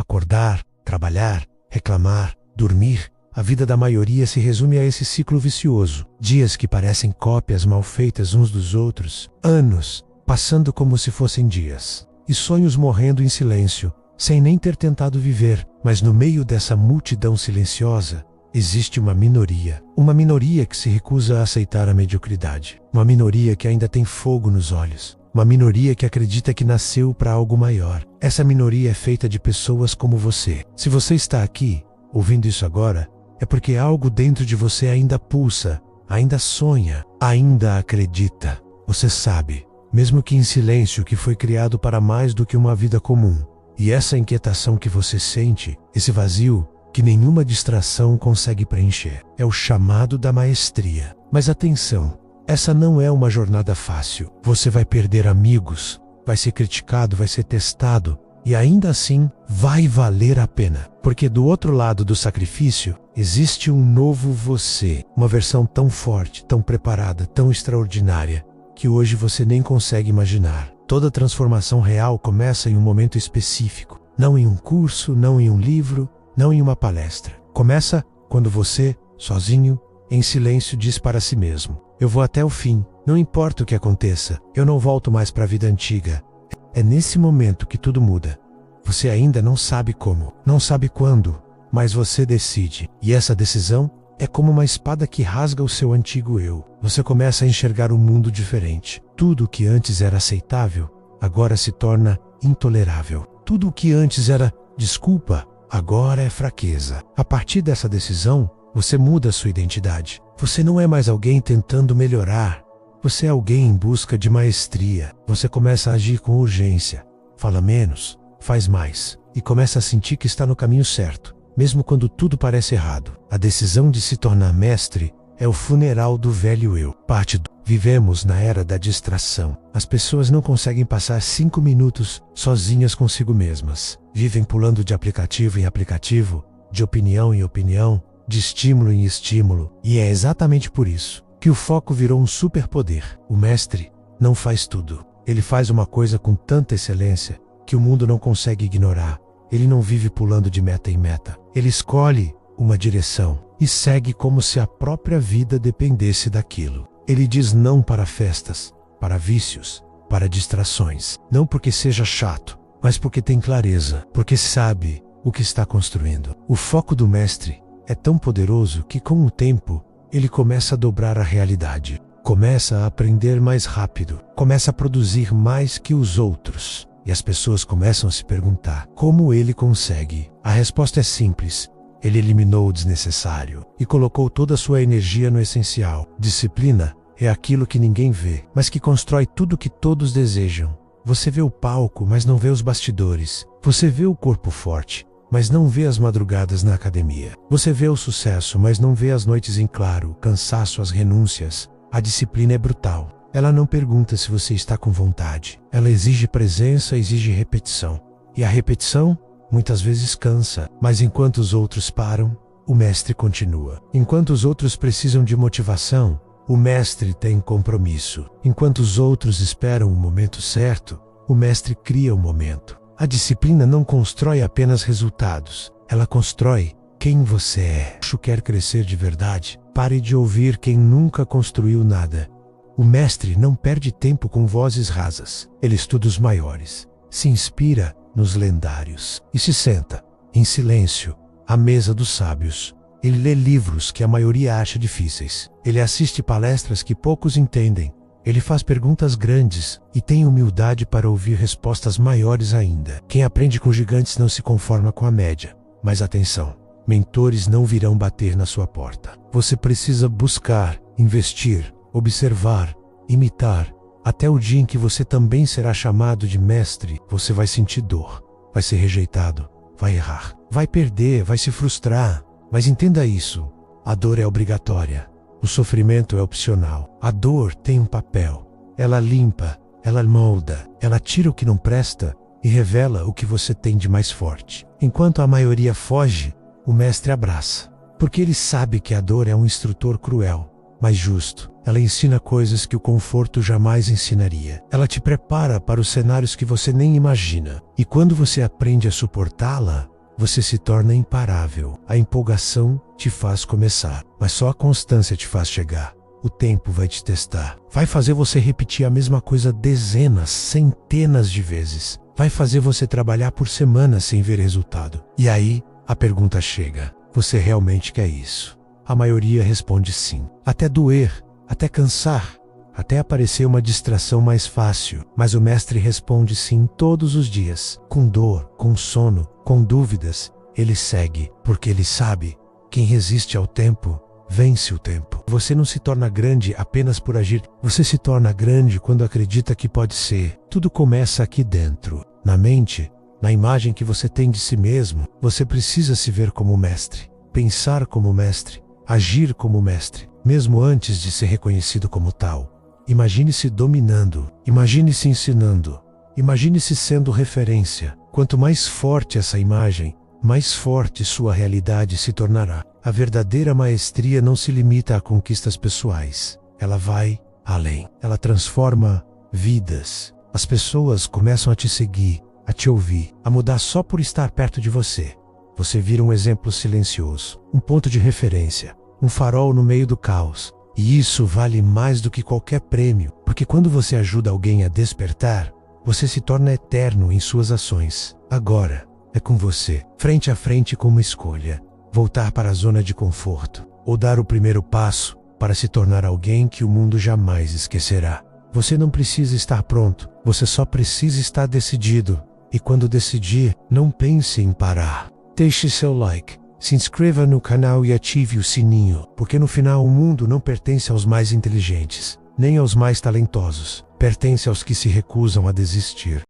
Acordar, trabalhar, reclamar, dormir. A vida da maioria se resume a esse ciclo vicioso. Dias que parecem cópias mal feitas uns dos outros. Anos passando como se fossem dias. E sonhos morrendo em silêncio, sem nem ter tentado viver. Mas no meio dessa multidão silenciosa, existe uma minoria. Uma minoria que se recusa a aceitar a mediocridade. Uma minoria que ainda tem fogo nos olhos. Uma minoria que acredita que nasceu para algo maior. Essa minoria é feita de pessoas como você. Se você está aqui, ouvindo isso agora, é porque algo dentro de você ainda pulsa, ainda sonha, ainda acredita. Você sabe, mesmo que em silêncio, que foi criado para mais do que uma vida comum. E essa inquietação que você sente, esse vazio que nenhuma distração consegue preencher, é o chamado da maestria. Mas atenção, essa não é uma jornada fácil. Você vai perder amigos, vai ser criticado, vai ser testado, e ainda assim vai valer a pena. Porque do outro lado do sacrifício, existe um novo você. Uma versão tão forte, tão preparada, tão extraordinária, que hoje você nem consegue imaginar. Toda transformação real começa em um momento específico. Não em um curso, não em um livro, não em uma palestra. Começa quando você, sozinho, em silêncio, diz para si mesmo: eu vou até o fim, não importa o que aconteça, eu não volto mais para a vida antiga. É nesse momento que tudo muda. Você ainda não sabe como, não sabe quando, mas você decide. E essa decisão é como uma espada que rasga o seu antigo eu. Você começa a enxergar um mundo diferente. Tudo o que antes era aceitável, agora se torna intolerável. Tudo o que antes era desculpa, agora é fraqueza. A partir dessa decisão, você muda sua identidade. Você não é mais alguém tentando melhorar. Você é alguém em busca de maestria. Você começa a agir com urgência. Fala menos, faz mais. E começa a sentir que está no caminho certo, mesmo quando tudo parece errado. A decisão de se tornar mestre é o funeral do velho eu. Parte do... Vivemos na era da distração. As pessoas não conseguem passar 5 minutos sozinhas consigo mesmas. Vivem pulando de aplicativo em aplicativo, de opinião em opinião, de estímulo em estímulo. E é exatamente por isso que o foco virou um superpoder. O mestre não faz tudo. Ele faz uma coisa com tanta excelência que o mundo não consegue ignorar. Ele não vive pulando de meta em meta. Ele escolhe uma direção e segue como se a própria vida dependesse daquilo. Ele diz não para festas, para vícios, para distrações. Não porque seja chato, mas porque tem clareza, porque sabe o que está construindo. O foco do mestre é tão poderoso que, com o tempo, ele começa a dobrar a realidade. Começa a aprender mais rápido. Começa a produzir mais que os outros. E as pessoas começam a se perguntar como ele consegue. A resposta é simples. Ele eliminou o desnecessário e colocou toda a sua energia no essencial. Disciplina é aquilo que ninguém vê, mas que constrói tudo o que todos desejam. Você vê o palco, mas não vê os bastidores. Você vê o corpo forte, mas não vê as madrugadas na academia. Você vê o sucesso, mas não vê as noites em claro, o cansaço, as renúncias. A disciplina é brutal. Ela não pergunta se você está com vontade. Ela exige presença, exige repetição. E a repetição, muitas vezes cansa. Mas enquanto os outros param, o mestre continua. Enquanto os outros precisam de motivação, o mestre tem compromisso. Enquanto os outros esperam o momento certo, o mestre cria o momento. A disciplina não constrói apenas resultados, ela constrói quem você é. Se quer crescer de verdade, pare de ouvir quem nunca construiu nada. O mestre não perde tempo com vozes rasas. Ele estuda os maiores, se inspira nos lendários e se senta, em silêncio, à mesa dos sábios. Ele lê livros que a maioria acha difíceis. Ele assiste palestras que poucos entendem. Ele faz perguntas grandes e tem humildade para ouvir respostas maiores ainda. Quem aprende com gigantes não se conforma com a média. Mas atenção, mentores não virão bater na sua porta. Você precisa buscar, investir, observar, imitar. Até o dia em que você também será chamado de mestre, você vai sentir dor, vai ser rejeitado, vai errar, vai perder, vai se frustrar. Mas entenda isso, a dor é obrigatória. O sofrimento é opcional. A dor tem um papel. Ela limpa, ela molda, ela tira o que não presta e revela o que você tem de mais forte. Enquanto a maioria foge, o mestre abraça. Porque ele sabe que a dor é um instrutor cruel, mas justo. Ela ensina coisas que o conforto jamais ensinaria. Ela te prepara para os cenários que você nem imagina. E quando você aprende a suportá-la, você se torna imparável. A empolgação te faz começar, mas só a constância te faz chegar. O tempo vai te testar. Vai fazer você repetir a mesma coisa dezenas, centenas de vezes. Vai fazer você trabalhar por semanas sem ver resultado. E aí, a pergunta chega: você realmente quer isso? A maioria responde sim. Até doer, até cansar, até aparecer uma distração mais fácil. Mas o mestre responde sim todos os dias. Com dor, com sono, com dúvidas. Ele segue, porque ele sabe: quem resiste ao tempo, vence o tempo. Você não se torna grande apenas por agir. Você se torna grande quando acredita que pode ser. Tudo começa aqui dentro, na mente, na imagem que você tem de si mesmo. Você precisa se ver como mestre, pensar como mestre, agir como mestre, mesmo antes de ser reconhecido como tal. Imagine-se dominando, imagine-se ensinando, imagine-se sendo referência. Quanto mais forte essa imagem, mais forte sua realidade se tornará. A verdadeira maestria não se limita a conquistas pessoais. Ela vai além. Ela transforma vidas. As pessoas começam a te seguir, a te ouvir, a mudar só por estar perto de você. Você vira um exemplo silencioso, um ponto de referência, um farol no meio do caos. E isso vale mais do que qualquer prêmio, porque quando você ajuda alguém a despertar, você se torna eterno em suas ações. Agora é com você, frente a frente com uma escolha: voltar para a zona de conforto, ou dar o primeiro passo para se tornar alguém que o mundo jamais esquecerá. Você não precisa estar pronto, você só precisa estar decidido. E quando decidir, não pense em parar. Deixe seu like, se inscreva no canal e ative o sininho, porque no final o mundo não pertence aos mais inteligentes, nem aos mais talentosos. Pertence aos que se recusam a desistir.